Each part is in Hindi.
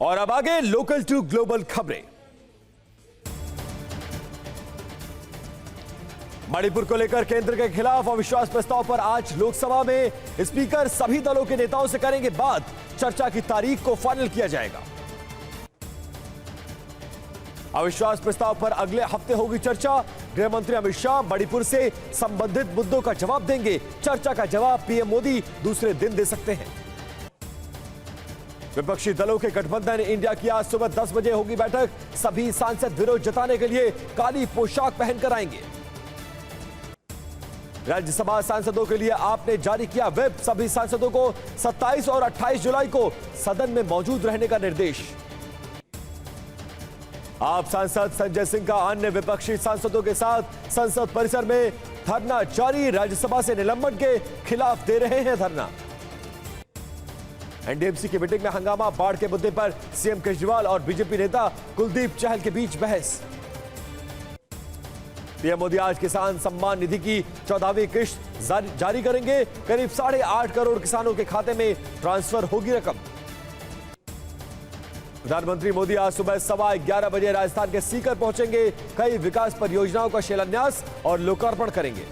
और अब आगे लोकल टू ग्लोबल खबरें। मणिपुर को लेकर केंद्र के खिलाफ अविश्वास प्रस्ताव पर आज लोकसभा में स्पीकर सभी दलों के नेताओं से करेंगे बात। चर्चा की तारीख को फाइनल किया जाएगा। अविश्वास प्रस्ताव पर अगले हफ्ते होगी चर्चा। गृह मंत्री अमित शाह मणिपुर से संबंधित मुद्दों का जवाब देंगे। चर्चा का जवाब पीएम मोदी दूसरे दिन दे सकते हैं। विपक्षी दलों के गठबंधन इंडिया की आज सुबह 10 बजे होगी बैठक। सभी सांसद विरोध जताने के लिए काली पोशाक पहनकर आएंगे। राज्यसभा सांसदों के लिए आपने जारी किया व्हिप। सभी सांसदों को 27 और 28 जुलाई को सदन में मौजूद रहने का निर्देश। आप सांसद संजय सिंह का अन्य विपक्षी सांसदों के साथ संसद परिसर में धरना जारी। राज्यसभा से निलंबन के खिलाफ दे रहे हैं धरना। एनडीएमसी की मीटिंग में हंगामा। बाढ़ के मुद्दे पर सीएम केजरीवाल और बीजेपी नेता कुलदीप चहल के बीच बहस। पीएम मोदी आज किसान सम्मान निधि की 14वीं किश्त जारी करेंगे। करीब 8.5 करोड़ किसानों के खाते में ट्रांसफर होगी रकम। प्रधानमंत्री मोदी आज सुबह 11:15 बजे राजस्थान के सीकर पहुंचेंगे। कई विकास परियोजनाओं का शिलान्यास और लोकार्पण करेंगे।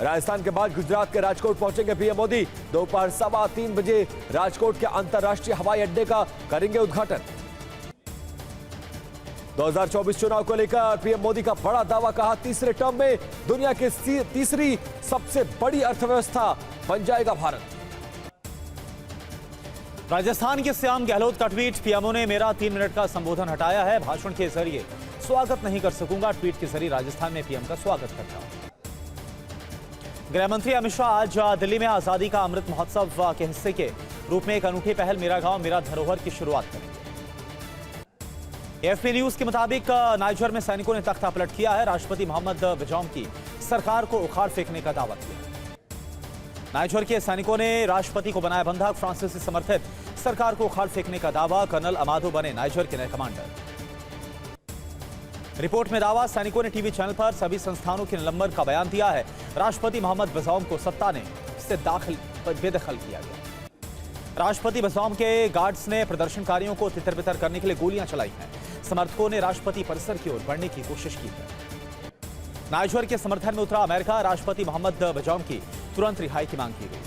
राजस्थान के बाद गुजरात के राजकोट पहुंचेंगे पीएम मोदी। दोपहर 3:15 बजे राजकोट के अंतर्राष्ट्रीय हवाई अड्डे का करेंगे उद्घाटन। 2024 चुनाव को लेकर पीएम मोदी का बड़ा दावा। कहा तीसरे टर्म में दुनिया की तीसरी सबसे बड़ी अर्थव्यवस्था बन जाएगा भारत। राजस्थान के श्याम गहलोत का ट्वीट। पीएमओ ने मेरा 3 मिनट का संबोधन हटाया है। भाषण के जरिए स्वागत नहीं कर सकूंगा। ट्वीट के जरिए राजस्थान में पीएम का स्वागत करता हूं। गृह मंत्री अमित शाह आज दिल्ली में आजादी का अमृत महोत्सव के हिस्से के रूप में एक अनूठी पहल मेरा गांव मेरा धरोहर की शुरुआत करेंगे। एएफपी न्यूज के मुताबिक नाइजर में सैनिकों ने तख्ता पलट किया है। राष्ट्रपति मोहम्मद बजौम की सरकार को उखाड़ फेंकने का दावा किया। नाइजर के सैनिकों ने राष्ट्रपति को बनाया बंधक। फ्रांसीसी समर्थित सरकार को उखाड़ फेंकने का दावा। कर्नल अमादो बने नाइजर के नए कमांडर। रिपोर्ट में दावा सैनिकों ने टीवी चैनल पर सभी संस्थानों के निलंबन का बयान दिया है। राष्ट्रपति मोहम्मद बजौम को सत्ता ने इससे बेदखल किया गया। राष्ट्रपति बजौम के गार्ड्स ने प्रदर्शनकारियों को तितर-बितर करने के लिए गोलियां चलाई हैं। समर्थकों ने राष्ट्रपति परिसर की ओर बढ़ने की कोशिश की है। नाइजर के समर्थन में उतरा अमेरिका। राष्ट्रपति मोहम्मद बजौम की तुरंत रिहाई की मांग की गई।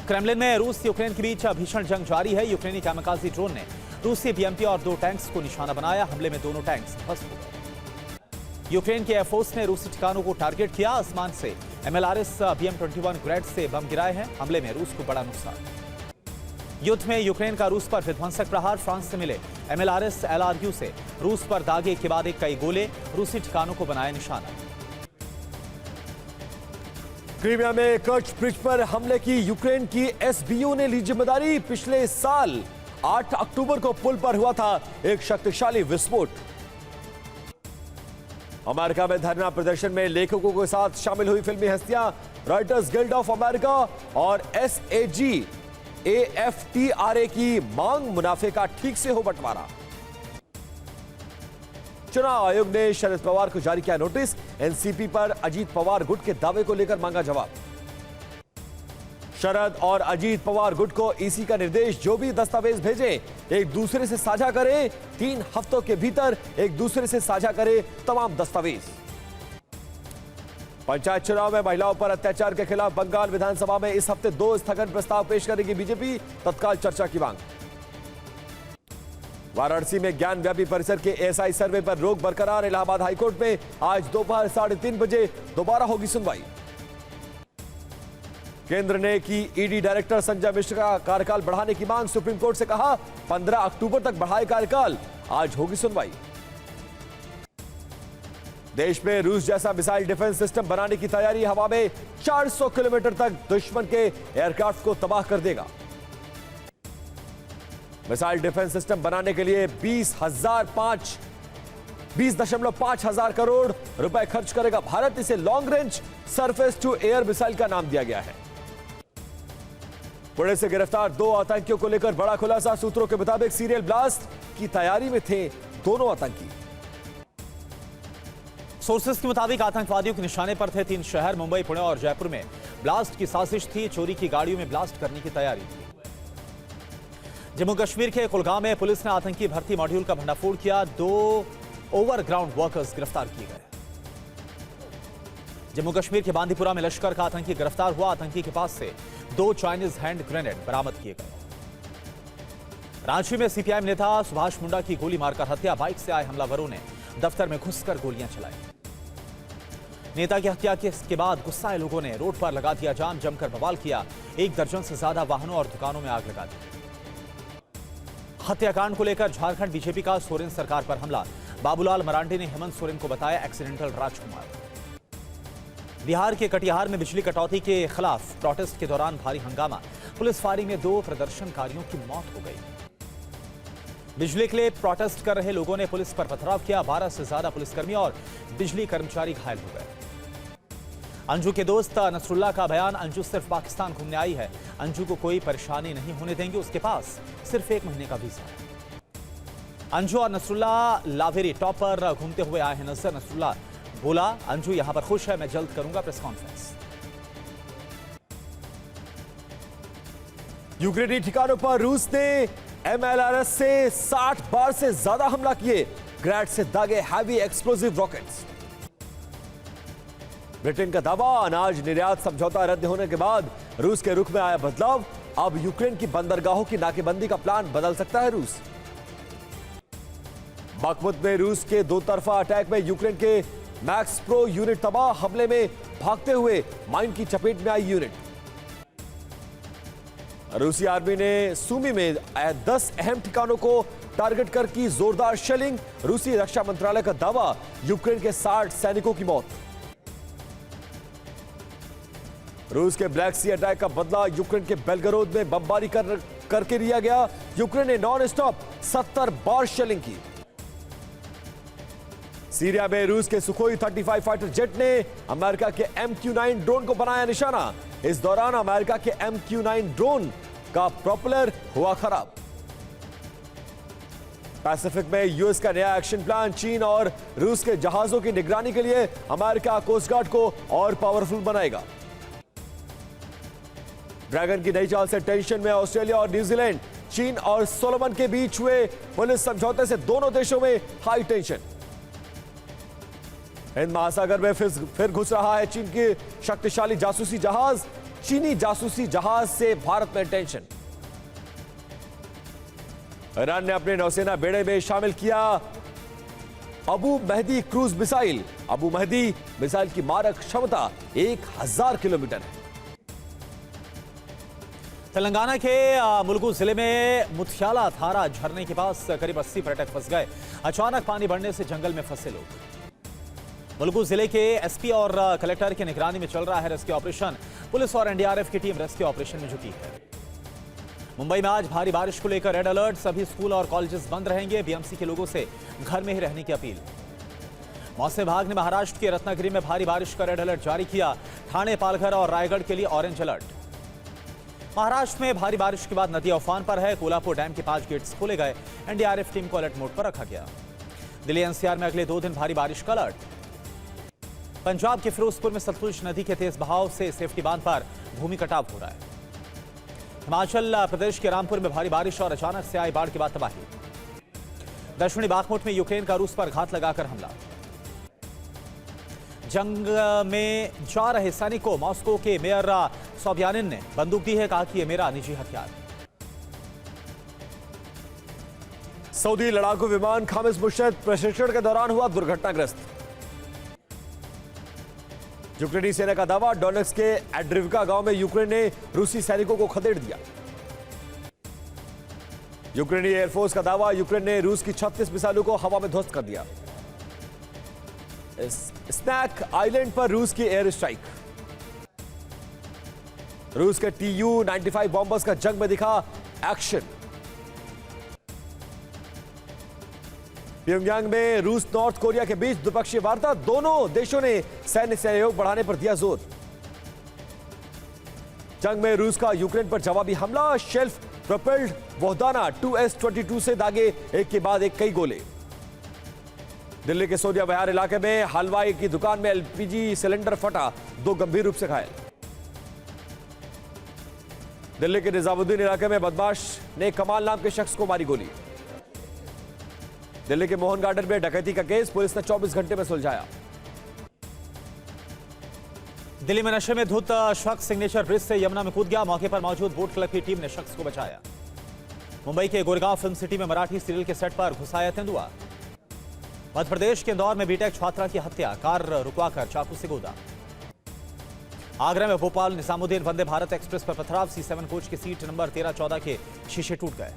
क्रेमलिन में रूस यूक्रेन के बीच भीषण जंग जारी है। यूक्रेनी कामिकाज़ी ड्रोन ने रूसी बीएमपी और 2 टैंक्स को निशाना बनाया। हमले में दोनों टैंक्स ध्वस्त हो गए। यूक्रेन के एयरफोर्स ने रूसी ठिकानों को टारगेट किया। आसमान से MLRS BM-21 ग्रेड से बम गिराए हैं। हमले में रूस को बड़ा नुकसान। युद्ध में यूक्रेन का रूस पर विध्वंसक प्रहार। फ्रांस से मिले MLRS LRU से रूस पर दागे के बाद कई गोले। रूसी ठिकानों को बनाया निशाना। क्रीमिया में कर्च ब्रिज पर हमले की यूक्रेन की SBU ने ली जिम्मेदारी। पिछले साल 8 अक्टूबर को पुल पर हुआ था एक शक्तिशाली विस्फोट। अमेरिका में धरना प्रदर्शन में लेखकों के साथ शामिल हुई फिल्मी हस्तियां। रॉयटर्स गिल्ड ऑफ अमेरिका और SAG AFTRA की मांग मुनाफे का ठीक से हो बंटवारा। चुनाव आयोग ने शरद पवार को जारी किया नोटिस। एनसीपी पर अजीत पवार गुट के दावे को लेकर मांगा जवाब। शरद और अजीत पवार गुट को ईसी का निर्देश। जो भी दस्तावेज भेजें एक दूसरे से साझा करें। 3 हफ्तों के भीतर एक दूसरे से साझा करें तमाम दस्तावेज। पंचायत चुनाव में महिलाओं पर अत्याचार के खिलाफ बंगाल विधानसभा में इस हफ्ते 2 स्थगन प्रस्ताव पेश करेगी बीजेपी। तत्काल चर्चा की मांग। वाराणसी में ज्ञान व्यापी परिसर के एएसआई सर्वे पर रोक बरकरार। इलाहाबाद हाईकोर्ट में आज दोपहर 3:30 बजे दोबारा होगी सुनवाई। केंद्र ने की ईडी डायरेक्टर संजय मिश्र का कार्यकाल बढ़ाने की मांग। सुप्रीम कोर्ट से कहा 15 अक्टूबर तक बढ़ाए कार्यकाल। आज होगी सुनवाई। देश में रूस जैसा मिसाइल डिफेंस सिस्टम बनाने की तैयारी। हवा में 400 किलोमीटर तक दुश्मन के एयरक्राफ्ट को तबाह कर देगा। मिसाइल डिफेंस सिस्टम बनाने के लिए 20.5 हजार करोड़ रुपए खर्च करेगा भारत। इसे long range surface to air missile का नाम दिया गया है। पुणे से गिरफ्तार 2 आतंकियों को लेकर बड़ा खुलासा। सूत्रों के मुताबिक सीरियल ब्लास्ट की तैयारी में थे दोनों आतंकी। सोर्सेस के मुताबिक आतंकवादियों के निशाने पर थे 3 शहर मुंबई, पुणे और जयपुर में ब्लास्ट की साजिश थी। चोरी की गाड़ियों में ब्लास्ट करने की तैयारी थी। जम्मू कश्मीर के कुलगाम में पुलिस ने आतंकी भर्ती मॉड्यूल का भंडाफोड़ किया। 2 ओवरग्राउंड वर्कर्स गिरफ्तार किए गए। जम्मू कश्मीर के बांदीपुरा में लश्कर का आतंकी गिरफ्तार हुआ। आतंकी के पास से 2 चाइनीज हैंड ग्रेनेड बरामद किए गए। रांची में सीपीआईएम नेता सुभाष मुंडा की गोली मारकर हत्या। बाइक से आए हमलावरों ने दफ्तर में घुसकर गोलियां चलाई। नेता की हत्या के बाद गुस्साए लोगों ने रोड पर लगा दिया जाम, जमकर बवाल किया। 1 दर्जन से ज्यादा वाहनों और दुकानों में आग लगा दी। हत्याकांड को लेकर झारखंड बीजेपी का सोरेन सरकार पर हमला। बाबूलाल मरांडी ने हेमंत सोरेन को बताया एक्सीडेंटल राजकुमार। बिहार के कटिहार में बिजली कटौती के खिलाफ प्रोटेस्ट के दौरान भारी हंगामा। पुलिस फायरिंग में 2 प्रदर्शनकारियों की मौत हो गई। बिजली के लिए प्रोटेस्ट कर रहे लोगों ने पुलिस पर पथराव किया। 12 से ज्यादा पुलिसकर्मी और बिजली कर्मचारी घायल हो गए। अंजू के दोस्त नसरुल्लाह का बयान। अंजू सिर्फ पाकिस्तान घूमने आई है, अंजू को कोई परेशानी नहीं होने देंगे, उसके पास सिर्फ 1 महीने का वीजा है। अंजू और नसरुल्लाह लावेरी टॉप पर घूमते हुए आए हैं नजर। नसरुल्लाह बोला, अंजू यहां पर खुश है, मैं जल्द करूंगा प्रेस कॉन्फ्रेंस। यूक्रेनी ठिकानों पर रूस ने MLRS से 60 बार से ज्यादा हमला किए। ग्रैड से दागे हैवी एक्सप्लोसिव रॉकेट्स। ब्रिटेन का दावा, अनाज निर्यात समझौता रद्द होने के बाद रूस के रुख में आया बदलाव। अब यूक्रेन की बंदरगाहों की नाकेबंदी का प्लान बदल सकता है रूस। बखमुत में रूस के 2 तरफा अटैक में यूक्रेन के मैक्स प्रो यूनिट तबाह। हमले में भागते हुए माइन की चपेट में आई यूनिट। रूसी आर्मी ने सूमी में 10 अहम ठिकानों को टारगेट कर की जोरदार शेलिंग। रूसी रक्षा मंत्रालय का दावा, यूक्रेन के 60 सैनिकों की मौत। रूस के ब्लैक सी अटैक का बदला यूक्रेन के बेलगरोद में बमबारी करके लिया गया। यूक्रेन ने नॉन स्टॉप 70 बार शेलिंग की। सीरिया में रूस के सुखोई 35 फाइटर जेट ने अमेरिका के MQ-9 ड्रोन को बनाया निशाना। इस दौरान अमेरिका के MQ-9 ड्रोन का प्रोपेलर हुआ खराब। पैसिफिक में यूएस का नया एक्शन प्लान। चीन और रूस के जहाजों की निगरानी के लिए अमेरिका कोस्ट गार्ड को और पावरफुल बनाएगा। ड्रैगन की नई चाल से टेंशन में ऑस्ट्रेलिया और न्यूजीलैंड। चीन और सोलोमन के बीच हुए पुलिस समझौते से दोनों देशों में हाई टेंशन। हिंद महासागर में फिर घुस रहा है चीन के शक्तिशाली जासूसी जहाज। चीनी जासूसी जहाज से भारत में टेंशन। ईरान ने अपने नौसेना बेड़े में शामिल किया Abu Mahdi cruise missile. Abu Mahdi missile की मारक क्षमता 1000 किलोमीटर है। तेलंगाना के मुलुगु जिले में मुथियाला धारा झरने के पास करीब 80 पर्यटक फंस गए। अचानक पानी बढ़ने से जंगल में फंसे लोग। मुलुगु जिले के एसपी और कलेक्टर की निगरानी में चल रहा है रेस्क्यू ऑपरेशन। पुलिस और एनडीआरएफ की टीम रेस्क्यू ऑपरेशन में जुटी है। मुंबई में आज भारी बारिश को लेकर रेड अलर्ट। सभी स्कूल और कॉलेजेस बंद रहेंगे। बीएमसी के लोगों से घर में ही रहने की अपील। मौसम विभाग ने महाराष्ट्र के रत्नागिरी में भारी बारिश का रेड अलर्ट जारी किया। ठाणे, पालघर और रायगढ़ के लिए ऑरेंज अलर्ट। महाराष्ट्र में भारी बारिश के बाद नदियां उफान पर है। कोल्हापुर डैम के 5 गेट्स खोले गए। एनडीआरएफ टीम को अलर्ट मोड पर रखा गया। दिल्ली एनसीआर में अगले 2 दिन भारी बारिश का अलर्ट। पंजाब के फिरोजपुर में सतलुज नदी के तेज बहाव से सेफ्टी बांध पर भूमि कटाव हो रहा है। हिमाचल प्रदेश के रामपुर में भारी बारिश और अचानक से आई बाढ़ के बाद तबाही। दक्षिणी बाखमुट में यूक्रेन का रूस पर घात लगाकर हमला। जंग में जा रहे सैनिक को मॉस्को के मेयर सोबियानिन ने बंदूक दी है, कहा कि यह मेरा निजी हथियार। सऊदी लड़ाकू विमान खामिस मुश्तैद प्रशिक्षण के दौरान हुआ दुर्घटनाग्रस्त। यूक्रेनी सेना का दावा, डोनेट्स्क के एड्रिवका गांव में यूक्रेन ने रूसी सैनिकों को खदेड़ दिया। यूक्रेनी एयरफोर्स का दावा, यूक्रेन ने रूस की 36 मिसाइलों को हवा में ध्वस्त कर दिया। स्नैक आइलैंड पर रूस की एयर स्ट्राइक। रूस के Tu-95 बॉम्बर्स का जंग में दिखा एक्शन। प्योंगयांग में रूस नॉर्थ कोरिया के बीच द्विपक्षीय वार्ता। दोनों देशों ने सैन्य सहयोग बढ़ाने पर दिया जोर। जंग में रूस का यूक्रेन पर जवाबी हमला। शेल्फ प्रोपेल्ड वोहदाना 2S-22 से दागे एक के बाद एक कई गोले। दिल्ली के सोनिया विहार इलाके में हलवाई की दुकान में LPG सिलेंडर फटा, 2 गंभीर रूप से घायल। दिल्ली के निजामुद्दीन इलाके में बदमाश ने कमाल नाम के शख्स को मारी गोली। दिल्ली के मोहन गार्डन में डकैती का केस पुलिस ने 24 घंटे में सुलझाया। दिल्ली में नशे में धुत शख्स सिग्नेचर ब्रिज से यमुना में कूद गया। मौके पर मौजूद बोट क्लब की टीम ने शख्स को बचाया। मुंबई के गोरेगांव फिल्म सिटी में मराठी सीरियल के सेट पर घुसाया तेंदुआ। मध्य प्रदेश के इंदौर में बीटेक छात्रा की हत्या, कार रुकवाकर चाकू से गोदा। आगरा में भोपाल निजामुद्दीन वंदे भारत एक्सप्रेस पर पथराव, C7 कोच की सीट नंबर 13-14 के शीशे टूट गए।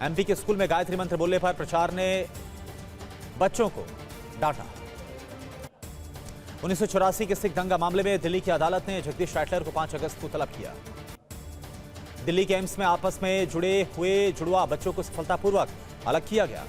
एमपी के स्कूल में गायत्री मंत्र बोलने पर प्राचार्य ने बच्चों को डांटा। 1984 के सिख दंगा मामले में दिल्ली की अदालत ने जगदीश राइटलर को 5 अगस्त को तलब किया। दिल्ली के एम्स में आपस में जुड़े हुए जुड़वा बच्चों को सफलतापूर्वक अलग किया गया।